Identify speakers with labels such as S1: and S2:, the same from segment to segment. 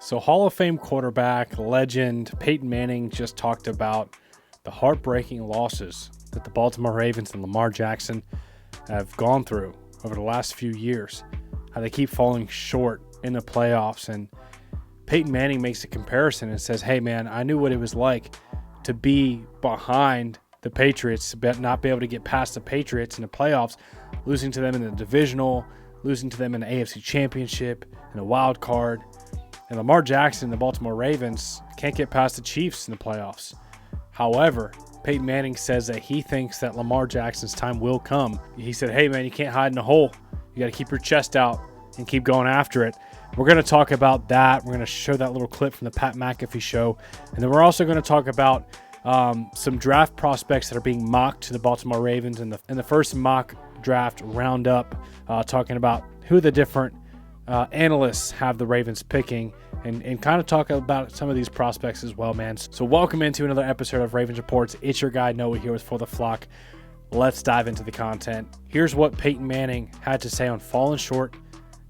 S1: So Hall of Fame quarterback, legend Peyton Manning just talked about the heartbreaking losses that the Baltimore Ravens and Lamar Jackson have gone through over the last few years, how they keep falling short in the playoffs. And Peyton Manning makes a comparison and says, hey, man, I knew what it was like to be behind the Patriots, but not be able to get past the Patriots in the playoffs, losing to them in the divisional, losing to them in the AFC Championship, in the wild card. And Lamar Jackson and the Baltimore Ravens can't get past the Chiefs in the playoffs. However, Peyton Manning says that he thinks that Lamar Jackson's time will come. He said, hey, man, you can't hide in a hole. You got to keep your chest out and keep going after it. We're going to talk about that. We're going to show that little clip from the Pat McAfee show. And then we're also going to talk about some draft prospects that are being mocked to the Baltimore Ravens in the first mock draft roundup, talking about who the different analysts have the Ravens picking, and kind of talk about some of these prospects as well, man. So welcome into another episode of Ravens Reports. It's your guy Noah here with For the Flock. Let's dive into the content. Here's what Peyton Manning had to say on falling short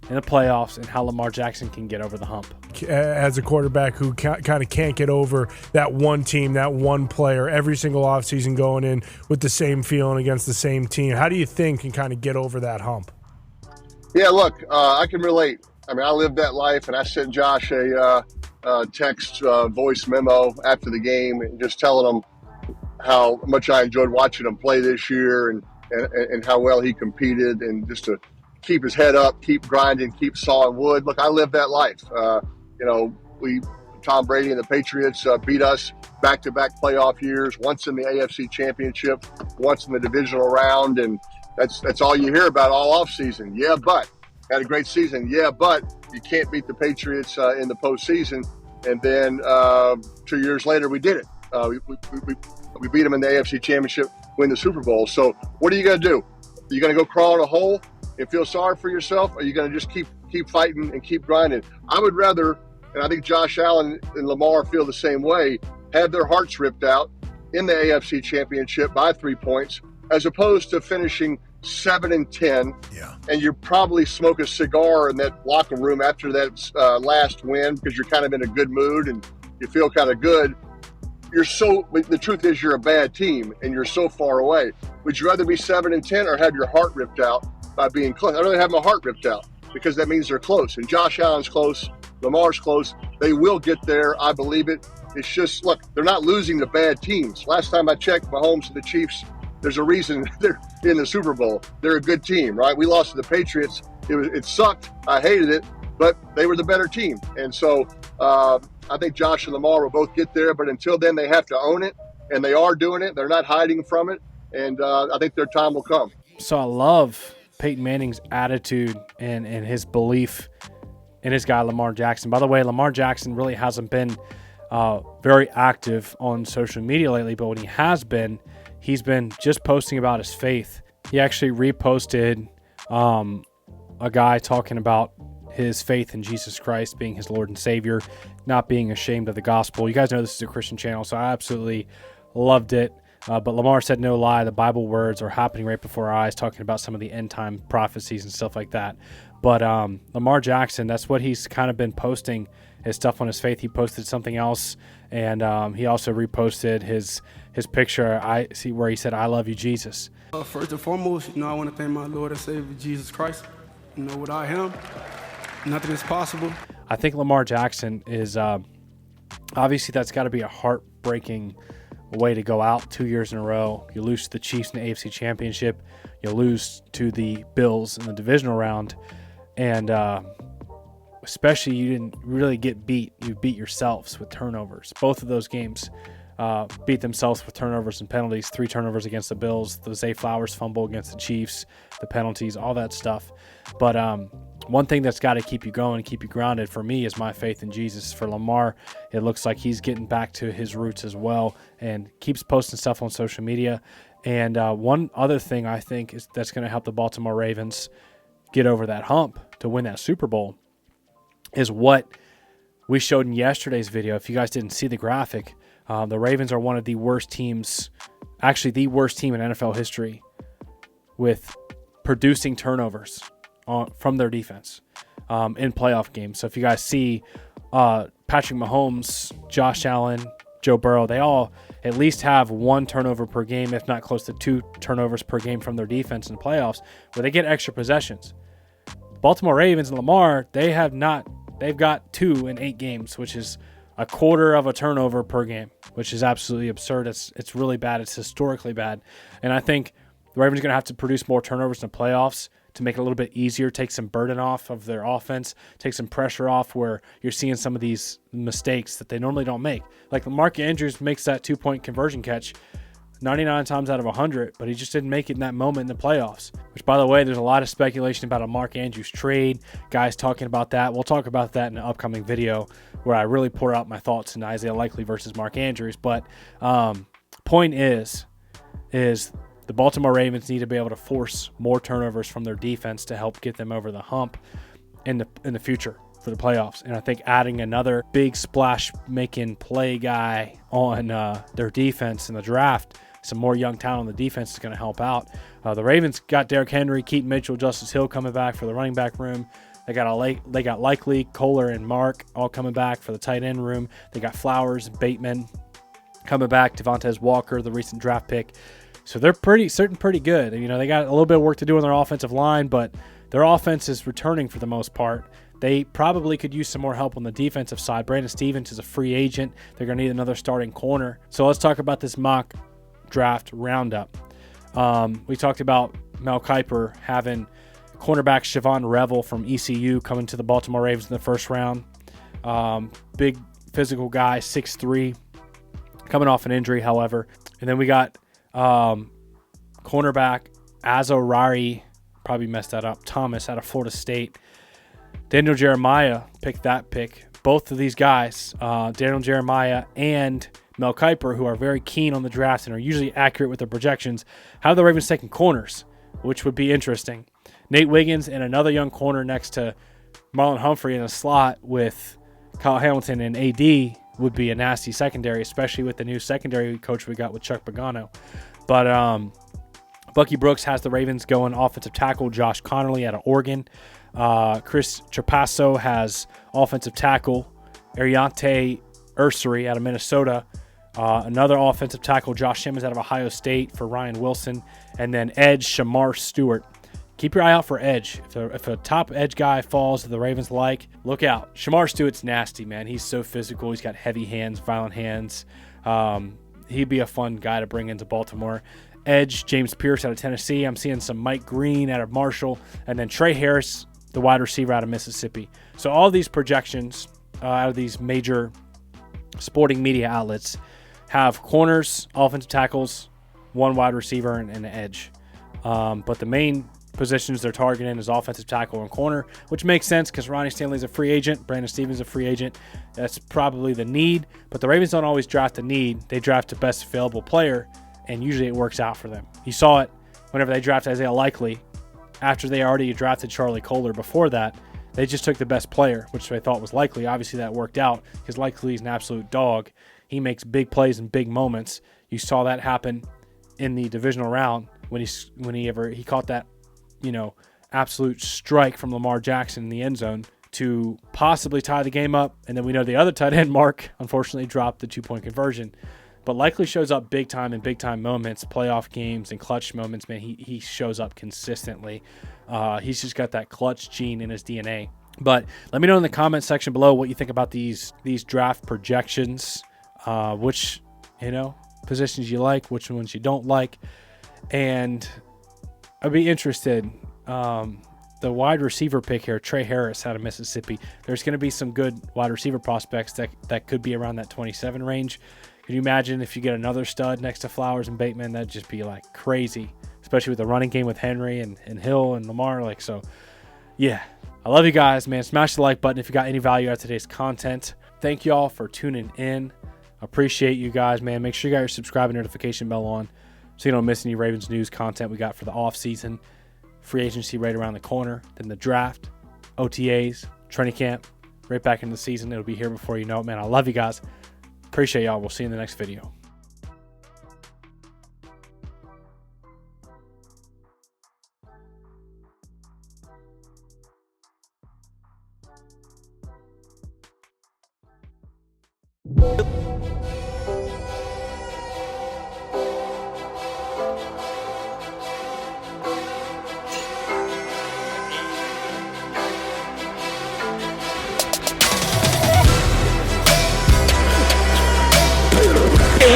S1: in the playoffs and how Lamar Jackson can get over the hump.
S2: As a quarterback who kind of can't get over that one team, that one player, every single offseason going in with the same feeling against the same team, how do you think you can kind of get over that hump?
S3: Yeah, look, I can relate. I mean, I lived that life, and I sent Josh a text voice memo after the game and just telling him how much I enjoyed watching him play this year and how well he competed, and just to keep his head up, keep grinding, keep sawing wood. Look, I lived that life. Tom Brady and the Patriots beat us back-to-back playoff years, once in the AFC Championship, once in the divisional round, and that's all you hear about all offseason. Yeah, but had a great season. Yeah, but you can't beat the Patriots in the postseason. And then 2 years later, we did it. We beat them in the AFC Championship, win the Super Bowl. So what are you going to do? Are you going to go crawl in a hole and feel sorry for yourself? Or are you going to just keep fighting and keep grinding? I would rather, and I think Josh Allen and Lamar feel the same way, have their hearts ripped out in the AFC Championship by 3 points, as opposed to finishing 7-10, and you probably smoke a cigar in that locker room after that last win because you're kind of in a good mood and you feel kind of good. The truth is you're a bad team and you're so far away. Would you rather be 7-10 or have your heart ripped out by being close? I'd rather have my heart ripped out because that means they're close. And Josh Allen's close, Lamar's close. They will get there. I believe it. It's just, look, they're not losing to bad teams. Last time I checked, Mahomes and the Chiefs, there's a reason they're in the Super Bowl. They're a good team, right? We lost to the Patriots. It sucked. I hated it, but they were the better team. And so I think Josh and Lamar will both get there, but until then, they have to own it, and they are doing it. They're not hiding from it, and I think their time will come.
S1: So I love Peyton Manning's attitude and his belief in his guy Lamar Jackson. By the way, Lamar Jackson really hasn't been very active on social media lately, but when he has been, he's been just posting about his faith. He actually reposted a guy talking about his faith in Jesus Christ being his Lord and Savior, not being ashamed of the gospel. You guys know this is a Christian channel, so I absolutely loved it. But Lamar said no lie. The Bible words are happening right before our eyes, talking about some of the end-time prophecies and stuff like that. But Lamar Jackson, that's what he's kind of been posting, his stuff on his faith. He posted something else, and he also reposted his picture. I see where he said, "I love you, Jesus."
S4: First and foremost, I want to thank my Lord and Savior, Jesus Christ. Without him, nothing is possible.
S1: I think Lamar Jackson is, obviously that's got to be a heartbreaking way to go out 2 years in a row. You lose to the Chiefs in the AFC Championship. You lose to the Bills in the divisional round. And especially you didn't really get beat. You beat yourselves with turnovers. Both of those games beat themselves with turnovers and penalties. 3 turnovers against the Bills, the Zay Flowers fumble against the Chiefs, the penalties, all that stuff. But one thing that's got to keep you going and keep you grounded for me is my faith in Jesus. For Lamar, it looks like he's getting back to his roots as well and keeps posting stuff on social media. And one other thing I think is that's going to help the Baltimore Ravens get over that hump to win that Super Bowl is what we showed in yesterday's video. If you guys didn't see the graphic, the Ravens are one of the worst teams, actually the worst team in NFL history with producing turnovers from their defense in playoff games. So if you guys see Patrick Mahomes, Josh Allen, Joe Burrow, they all at least have 1 turnover per game, if not close to 2 turnovers per game from their defense in the playoffs, where they get extra possessions. Baltimore Ravens and Lamar, they've got 2 in 8 games, which is a quarter of a turnover per game, which is absolutely absurd. It's really bad. It's historically bad. And I think the Ravens are going to have to produce more turnovers in the playoffs to make it a little bit easier, take some burden off of their offense, take some pressure off where you're seeing some of these mistakes that they normally don't make. Like Mark Andrews makes that 2-point conversion catch 99 times out of 100, but he just didn't make it in that moment in the playoffs. Which, by the way, there's a lot of speculation about a Mark Andrews trade. Guys talking about that. We'll talk about that in an upcoming video where I really pour out my thoughts on Isaiah Likely versus Mark Andrews. But point is the Baltimore Ravens need to be able to force more turnovers from their defense to help get them over the hump in the future for the playoffs. And I think adding another big splash-making play guy on their defense in the draft, some more young talent on the defense is going to help out. The Ravens got Derrick Henry, Keaton Mitchell, Justice Hill coming back for the running back room. They got Likely, Kohler, and Mark all coming back for the tight end room. They got Flowers, Bateman coming back, Devontae Walker, the recent draft pick. So they're pretty good. You know, they got a little bit of work to do on their offensive line, but their offense is returning for the most part. They probably could use some more help on the defensive side. Brandon Stevens is a free agent. They're going to need another starting corner. So let's talk about this mock draft roundup. We talked about Mel Kiper having cornerback Siobhan Revel from ECU coming to the Baltimore Ravens in the first round. Big physical guy, 6'3", coming off an injury, however. And then we got cornerback Azorari, probably messed that up, Thomas out of Florida State. Daniel Jeremiah picked that pick. Both of these guys, Daniel Jeremiah and Mel Kiper, who are very keen on the draft and are usually accurate with their projections, have the Ravens taking corners, which would be interesting. Nate Wiggins and another young corner next to Marlon Humphrey in a slot with Kyle Hamilton and AD would be a nasty secondary, especially with the new secondary coach we got with Chuck Pagano. But Bucky Brooks has the Ravens going offensive tackle Josh Connerly out of Oregon. Chris Trapasso has offensive tackle Ariante Ursary out of Minnesota. Another offensive tackle, Josh Simmons out of Ohio State for Ryan Wilson. And then edge, Shamar Stewart. Keep your eye out for edge. If a top edge guy falls that the Ravens like, look out. Shamar Stewart's nasty, man. He's so physical. He's got heavy hands, violent hands. He'd be a fun guy to bring into Baltimore. Edge, James Pierce out of Tennessee. I'm seeing some Mike Green out of Marshall. And then Trey Harris, the wide receiver out of Mississippi. So all these projections out of these major sporting media outlets have corners, offensive tackles, one wide receiver, and an edge. But the main positions they're targeting is offensive tackle and corner, which makes sense because Ronnie Stanley's a free agent, Brandon Stevens is a free agent. That's probably the need, but the Ravens don't always draft the need. They draft the best available player, and usually it works out for them. You saw it whenever they drafted Isaiah Likely. After they already drafted Charlie Kohler before that, they just took the best player, which they thought was Likely. Obviously that worked out because Likely is an absolute dog. He makes big plays in big moments. You saw that happen in the divisional round when he caught that, absolute strike from Lamar Jackson in the end zone to possibly tie the game up. And then we know the other tight end, Mark, unfortunately dropped the 2-point conversion. But Likely shows up big time in big time moments, playoff games and clutch moments, man. He shows up consistently. He's just got that clutch gene in his DNA. But let me know in the comment section below what you think about these draft projections, which, positions you like, which ones you don't like. And I'd be interested. The wide receiver pick here, Trey Harris out of Mississippi. There's going to be some good wide receiver prospects that could be around that 27 range. Can you imagine if you get another stud next to Flowers and Bateman? That'd just be like crazy, especially with the running game with Henry and Hill and Lamar. So, yeah. I love you guys, man. Smash the like button if you got any value out of today's content. Thank you all for tuning in. Appreciate you guys, man. Make sure you got your subscribe and notification bell on so you don't miss any Ravens news content we got for the offseason. Free agency right around the corner. Then the draft, OTAs, training camp, right back into the season. It'll be here before you know it, man. I love you guys. Appreciate y'all. We'll see you in the next video.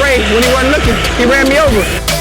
S5: way when he wasn't looking. He ran me over.